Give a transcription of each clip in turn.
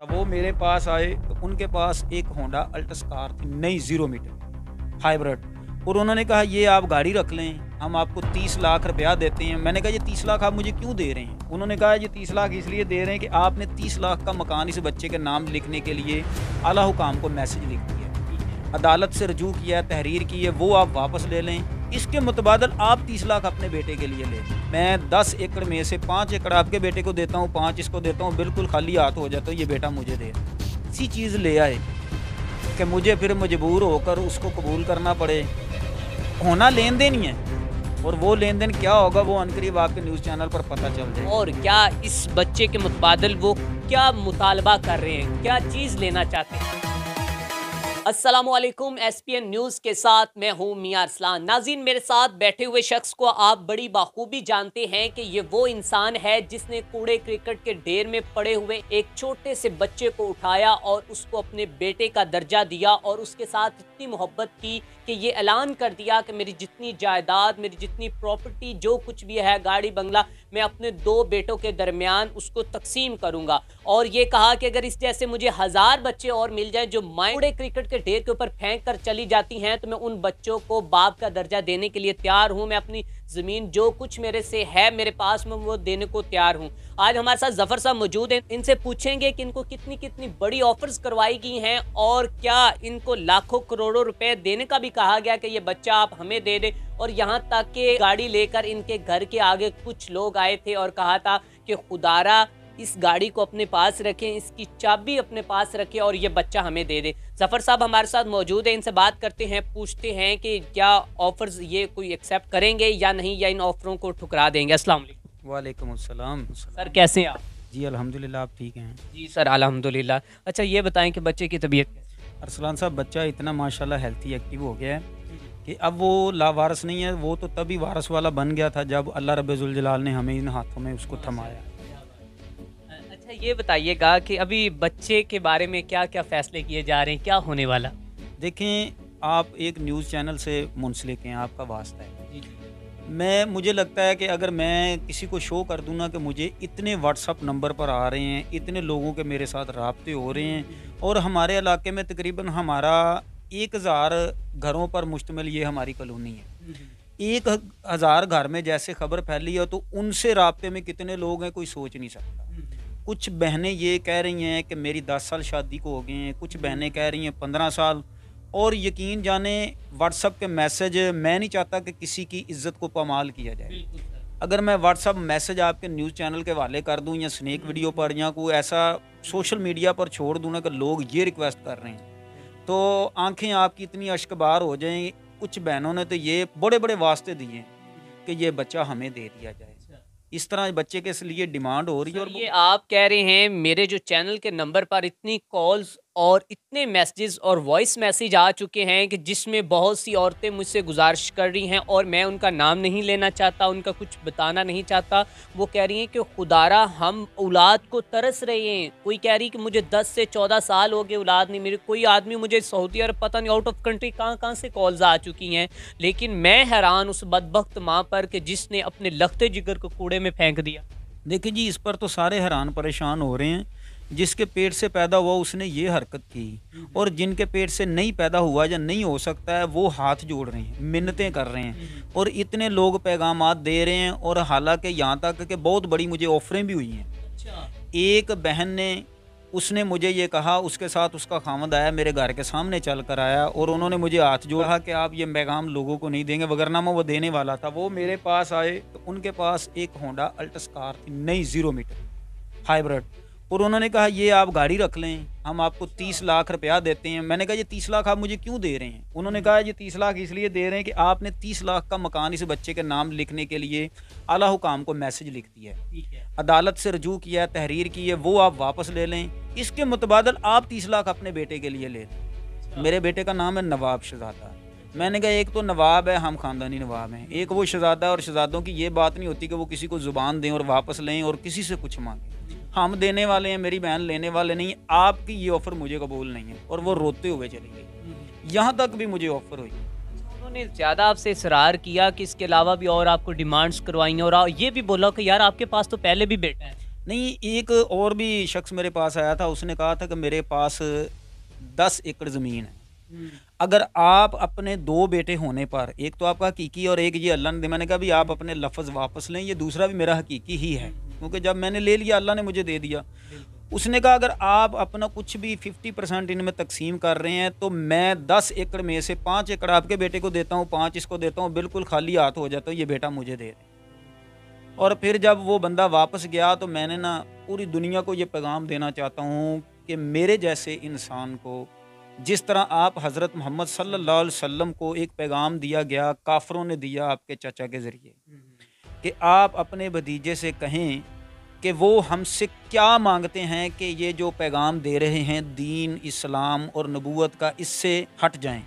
अब वो मेरे पास आए तो उनके पास एक होंडा अल्टस कार थी, नई 0 मीटर हाइब्रिड। और उन्होंने कहा ये आप गाड़ी रख लें, हम आपको 30 लाख रुपया देते हैं। मैंने कहा ये 30 लाख आप मुझे क्यों दे रहे हैं? उन्होंने कहा ये 30 लाख इसलिए दे रहे हैं कि आपने 30 लाख का मकान इस बच्चे के नाम लिखने के लिए आला हुकाम को मैसेज लिख दिया, अदालत से रजू किया, तहरीर की है, वो आप वापस ले लें। इसके मुतबादल आप 30 लाख अपने बेटे के लिए लें। मैं 10 एकड़ में से 5 एकड़ आपके बेटे को देता हूँ, 5 इसको देता हूँ, बिल्कुल खाली हाथ हो जाता है, ये बेटा मुझे दे। इसी चीज़ ले आए कि मुझे फिर मजबूर होकर उसको कबूल करना पड़े। होना लेन देन ही है, और वो लेन देन क्या होगा वो अनकरीब आपके न्यूज़ चैनल पर पता चल जाएगा। और क्या इस बच्चे के मुतबादल वो क्या मुतालबा कर रहे हैं, क्या चीज़ लेना चाहते हैं? अस्सलामुअलैकुम, SPN न्यूज़ के साथ मैं हूं मियां अरसलान। नाज़रीन, मेरे साथ बैठे हुए शख्स को आप बड़ी बाखूबी जानते हैं कि ये वो इंसान है जिसने कूड़े क्रिकेट के ढेर में पड़े हुए एक छोटे से बच्चे को उठाया और उसको अपने बेटे का दर्जा दिया और उसके साथ इतनी मोहब्बत की कि ये ऐलान कर दिया कि मेरी जितनी जायदाद, मेरी जितनी प्रॉपर्टी, जो कुछ भी है, गाड़ी बंगला, मैं अपने 2 बेटों के दरमियान उसको तकसीम करूंगा। और ये कहा कि अगर इस जैसे मुझे 1000 बच्चे और मिल जाएं जो कूड़े क्रिकेट के ढेर के ऊपर फेंक कर चली जाती हैं, तो मैं उन बच्चों को बाप का दर्जा देने के लिए तैयार हूं। मैं अपनी ज़मीन जो कुछ मेरे से है मेरे पास में वो देने को तैयार हूं। आज हमारे साथ जफ़र साहब मौजूद हैं, इनसे पूछेंगे कि इनको कितनी कितनी बड़ी ऑफर्स करवाई गई हैं और क्या इनको लाखों करोड़ों रुपए देने का भी कहा गया कि ये बच्चा आप हमें दे दे। और यहाँ तक कि गाड़ी लेकर इनके घर के आगे कुछ लोग आए थे और कहा था कि खुदारा इस गाड़ी को अपने पास रखें, इसकी चाबी अपने पास रखें और ये बच्चा हमें दे दे। जफ़र साहब हमारे साथ मौजूद है, इनसे बात करते हैं, पूछते हैं कि क्या ऑफर्स ये कोई एक्सेप्ट करेंगे या नहीं, या इन ऑफरों को ठुकरा देंगे। अस्सलाम वालेकुम। वालेकुम अस्सलाम। सर कैसे हैं आप? जी अल्हम्दुलिल्लाह, आप ठीक हैं? जी सर अल्हम्दुलिल्लाह। अच्छा ये बताएं कि बच्चे की तबीयत कैसी है? अरसलान साहब, बच्चा इतना माशाल्लाह हेल्थी एक्टिव हो गया है कि अब वो लावारस नहीं है। वो तो तभी वारस वाला बन गया था जब अल्लाह रब्बुल जुल जलाल ने हमें इन हाथों में उसको थमाया। अच्छा ये बताइएगा कि अभी बच्चे के बारे में क्या क्या फैसले किए जा रहे हैं, क्या होने वाला? देखें, आप एक न्यूज़ चैनल से मुंसलिक हैं, आपका वास्ता है। मुझे लगता है कि अगर मैं किसी को शो कर दूं ना कि मुझे इतने व्हाट्सअप नंबर पर आ रहे हैं, इतने लोगों के मेरे साथ राब्ते हो रहे हैं, और हमारे इलाके में तकरीबन हमारा 1000 घरों पर मुश्तमिल ये हमारी कॉलोनी है। 1000 घर में जैसे खबर फैली है तो उनसे राब्ते में कितने लोग हैं कोई सोच नहीं सकता। कुछ बहनें ये कह रही हैं कि मेरी 10 साल शादी को हो गए हैं, कुछ बहनें कह रही हैं 15 साल। और यकीन जाने व्हाट्सअप के मैसेज, मैं नहीं चाहता कि किसी की इज्जत को पामाल किया जाए। अगर मैं व्हाट्सअप मैसेज आपके न्यूज़ चैनल के हवाले कर दूं या स्नैक वीडियो पर या कोई ऐसा सोशल मीडिया पर छोड़ दूं ना कि लोग ये रिक्वेस्ट कर रहे हैं, तो आंखें आपकी इतनी अश्कबार हो जाएं। कुछ बहनों ने तो ये बड़े बड़े वास्ते दिए कि ये बच्चा हमें दे दिया जाए। इस तरह बच्चे के लिए डिमांड हो रही है। और ये आप कह रहे हैं मेरे जो चैनल के नंबर पर इतनी कॉल्स और इतने मैसेजेस और वॉइस मैसेज आ चुके हैं कि जिसमें बहुत सी औरतें मुझसे गुजारिश कर रही हैं, और मैं उनका नाम नहीं लेना चाहता, उनका कुछ बताना नहीं चाहता। वो कह रही हैं कि खुदारा हम औलाद को तरस रहे हैं। कोई कह रही कि मुझे 10 से 14 साल हो गए औलाद नहीं मेरी। कोई आदमी मुझे सऊदी अरब, पता नहीं आउट ऑफ कंट्री कहाँ से कॉल्स आ चुकी हैं। लेकिन मैं हैरान उस बदबख्त माँ पर कि जिसने अपने लखते जिगर को कूड़े में फेंक दिया। देखिए जी, इस पर तो सारे हैरान परेशान हो रहे हैं। जिसके पेट से पैदा हुआ उसने ये हरकत की, और जिनके पेट से नहीं पैदा हुआ या नहीं हो सकता है वो हाथ जोड़ रहे हैं, मिन्नतें कर रहे हैं, और इतने लोग पैगामात दे रहे हैं। और हालांकि यहाँ तक कि बहुत बड़ी मुझे ऑफरें भी हुई हैं। एक बहन ने, उसने मुझे ये कहा, उसके साथ उसका खामद आया, मेरे घर के सामने चल कर आया, और उन्होंने मुझे हाथ जोड़ा कि आप ये पैगाम लोगों को नहीं देंगे, वगरनामा वो देने वाला था। वो मेरे पास आए तो उनके पास एक होंडा अल्टस कार थी, नई 0 मीटर हाइब्रिड। और उन्होंने कहा ये आप गाड़ी रख लें, हम आपको 30 लाख रुपया देते हैं। मैंने कहा ये 30 लाख आप मुझे क्यों दे रहे हैं? उन्होंने कहा ये 30 लाख इसलिए दे रहे हैं कि आपने 30 लाख का मकान इस बच्चे के नाम लिखने के लिए आला हुकाम को मैसेज लिख दिया है, अदालत से रजू किया, तहरीर की है, वो आप वापस ले लें। इसके मुतबादल आप 30 लाख अपने बेटे के लिए ले लें। मेरे बेटे का नाम है नवाब शहजादा। मैंने कहा एक तो नवाब है, हम ख़ानदानी नवाब हैं, एक वो शहजादा। और शहजादों की ये बात नहीं होती कि वो किसी को ज़ुबान दें और वापस लें और किसी से कुछ मांगें। हम देने वाले हैं, मेरी बहन लेने वाले नहीं। आपकी ये ऑफ़र मुझे कबूल नहीं है। और वो रोते हुए चली गई। यहाँ तक भी मुझे ऑफ़र हुई। उन्होंने ज़्यादा आपसे इसरार किया कि इसके अलावा भी और आपको डिमांड्स करवाई, और ये भी बोला कि यार आपके पास तो पहले भी बेटा है। नहीं, एक और भी शख्स मेरे पास आया था, उसने कहा था कि मेरे पास 10 एकड़ ज़मीन है, अगर आप अपने 2 बेटे होने पर, एक तो आपका हकीकी और एक ये अल्लाह ने दिया, मैंने कहा भी आप अपने लफ्ज़ वापस लें, ये दूसरा भी मेरा हकीकी ही है, क्योंकि जब मैंने ले लिया अल्लाह ने मुझे दे दिया। उसने कहा अगर आप अपना कुछ भी 50% इनमें तकसीम कर रहे हैं तो मैं 10 एकड़ में से 5 एकड़ आपके बेटे को देता हूँ, 5 इसको देता हूँ, बिल्कुल खाली हाथ हो जाता हूँ, ये बेटा मुझे दे दें। और फिर जब वो बंदा वापस गया तो मैंने ना पूरी दुनिया को ये पैगाम देना चाहता हूँ कि मेरे जैसे इंसान को, जिस तरह आप हज़रत मोहम्मद सल्लल्लाहु अलैहि वसल्लम को एक पैगाम दिया गया, काफरों ने दिया आपके चाचा के ज़रिए, कि आप अपने भतीजे से कहें कि वो हमसे क्या मांगते हैं कि ये जो पैगाम दे रहे हैं दीन, इस्लाम और नबूवत का, इससे हट जाएं।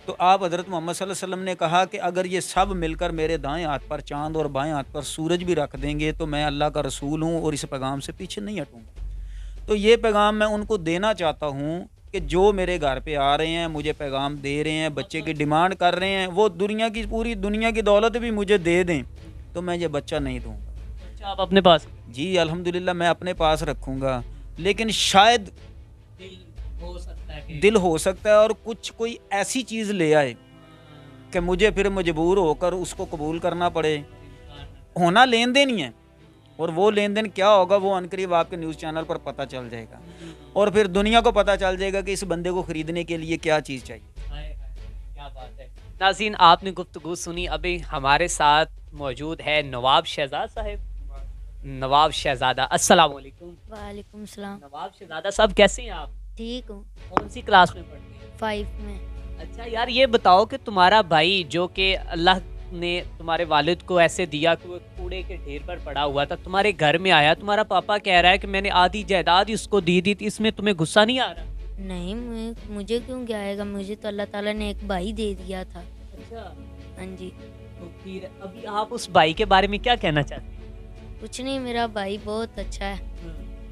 तो आप हज़रत मोहम्मद सल्लल्लाहु अलैहि वसल्लम ने कहा कि अगर ये सब मिलकर मेरे दाएं हाथ पर चाँद और बाएं हाथ पर सूरज भी रख देंगे तो मैं अल्लाह का रसूल हूँ और इस पैगाम से पीछे नहीं हटूँगा। तो ये पैगाम मैं उनको देना चाहता हूँ कि जो मेरे घर पे आ रहे हैं, मुझे पैगाम दे रहे हैं, बच्चे की डिमांड कर रहे हैं, वो दुनिया की, पूरी दुनिया की दौलत भी मुझे दे दें तो मैं ये बच्चा नहीं दूँगा। अच्छा, आप अपने पास जी अल्हम्दुलिल्लाह मैं अपने पास रखूँगा, लेकिन शायद दिल हो सकता है और कुछ कोई ऐसी चीज़ ले आए कि मुझे फिर मजबूर होकर उसको कबूल करना पड़े। होना लेन देन ही है, और वो लेन देन क्या होगा वो अनकरीब आपके न्यूज़ चैनल पर पता चल जाएगा, और फिर दुनिया को पता चल जाएगा कि इस बंदे को ख़रीदने के लिए क्या चीज़ चाहिए। क्या बात है। नाज़रीन, आपने गुफ्तगू सुनी। अभी हमारे साथ मौजूद है नवाब शहजाद साहब। नवाब शहजादा, अस्सलाम वालेकुम। वालेकुम सलाम। नवाब शहजादा साहब, कैसे हैं आप? ठीक हूँ। कौन सी क्लास में पढ़ते हैं? 5 में। अच्छा यार, ये बताओ कि तुम्हारा भाई, जो कि अल्लाह ने तुम्हारे वालिद को ऐसे दिया कि वो कूड़े के ढेर पर पड़ा हुआ था, तुम्हारे घर में आया, तुम्हारा पापा कह रहा है कि मैंने आधी जायदाद उसको दी थी, इसमें तुम्हें गुस्सा नहीं आ रहा? नहीं, मुझे क्यों क्या आएगा, मुझे तो अल्लाह ताला ने एक भाई दे दिया था। अच्छा, हाँ जी। तो फिर अभी आप उस भाई के बारे में क्या कहना चाहते हैं? कुछ नहीं, मेरा भाई बहुत अच्छा है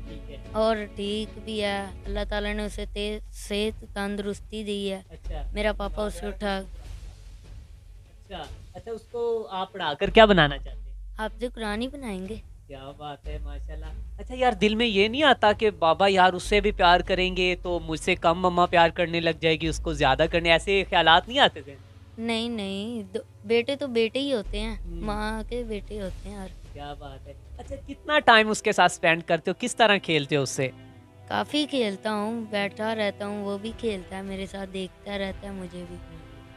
ठीक है। और ठीक भी है। अल्लाह ताला ने उसे सेहत तंदुरुस्ती दी है। अच्छा मेरा पापा उसे उठा। अच्छा अच्छा, उसको आप पढ़ाकर क्या बनाना चाहते हैं? आपसे कुरान ही बनाएंगे। क्या बात है, माशाल्लाह। अच्छा यार, दिल में ये नहीं आता कि बाबा यार उससे भी प्यार करेंगे तो मुझसे कम मम्मा प्यार करने लग जाएगी, उसको ज़्यादा करने, ऐसे ख्यालात नहीं आते थे? नहीं नहीं, बेटे तो बेटे ही होते हैं, माँ के बेटे होते हैं। और क्या बात है। अच्छा, कितना टाइम उसके साथ स्पेंड करते हो, किस तरह खेलते हो उससे? काफ़ी खेलता हूँ, बैठा रहता हूँ, वो भी खेलता है मेरे साथ, देखता रहता है मुझे भी।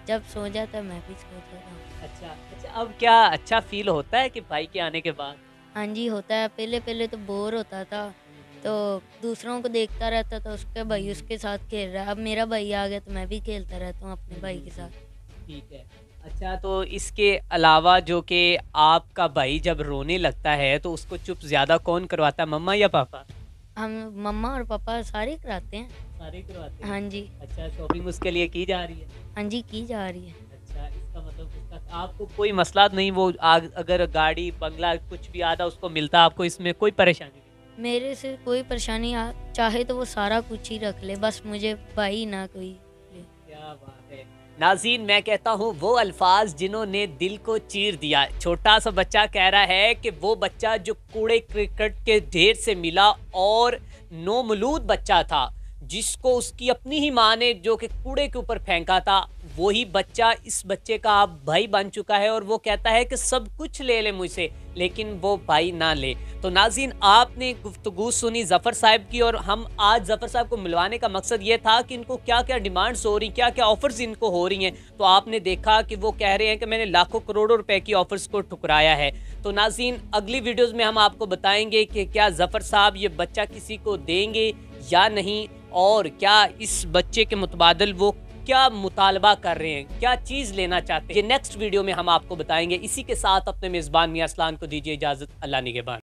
जब सो जाता है मैं भी सो जाता हूँ। अच्छा अच्छा, अब क्या अच्छा फील होता है कि भाई के आने के बाद? हाँ जी, होता है। पहले पहले तो बोर होता था, तो दूसरों को देखता रहता था, उसके भाई उसके साथ खेल रहा है। अब मेरा भाई आ गया तो मैं भी खेलता रहता हूँ अपने भाई के साथ। ठीक है। अच्छा, तो इसके अलावा जो कि आपका भाई जब रोने लगता है तो उसको चुप ज़्यादा कौन करवाता है, मम्मा या पापा? हम मम्मा और पापा सारे कराते हैं। सारे करवाते हैं। हाँ जी। अच्छा, शॉपिंग उसके लिए की जा रही है? हाँ जी, की जा रही है। अच्छा, इसका मतलब उसका आपको कोई मसला नहीं, वो अगर गाड़ी बंगला कुछ भी आधा उसको मिलता, आपको इसमें कोई परेशानी नहीं? मेरे से कोई परेशानी चाहे तो वो सारा कुछ ही रख ले, बस मुझे भाई ना कोई ले। क्या बात है। नाज़रीन, मैं कहता हूँ वो अल्फाज जिन्होंने दिल को चीर दिया। छोटा सा बच्चा कह रहा है कि वो बच्चा जो कूड़े क्रिकेट के ढेर से मिला और नौमलूद बच्चा था, जिसको उसकी अपनी ही माँ ने जो कि कूड़े के ऊपर फेंका था, वही बच्चा इस बच्चे का अब भाई बन चुका है और वो कहता है कि सब कुछ ले ले मुझसे, लेकिन वो भाई ना ले। तो नाज़रीन, आपने गुफ्तगू सुनी ज़फ़र साहब की, और हम आज ज़फ़र साहब को मिलवाने का मकसद ये था कि इनको क्या क्या डिमांड्स हो रही, क्या क्या ऑफ़र्स इनको हो रही हैं। तो आपने देखा कि वो कह रहे हैं कि मैंने लाखों करोड़ों रुपए की ऑफ़र्स को ठुकराया है। तो नाज़रीन, अगली वीडियोज़ में हम आपको बताएंगे कि क्या ज़फ़र साहब ये बच्चा किसी को देंगे या नहीं, और क्या इस बच्चे के मुतबादिल वो क्या मुतालबा कर रहे हैं, क्या चीज़ लेना चाहते हैं। ये नेक्स्ट वीडियो में हम आपको बताएंगे। इसी के साथ अपने मेज़बान मियां अरसलान को दीजिए इजाज़त। अल्लाह निगहबान।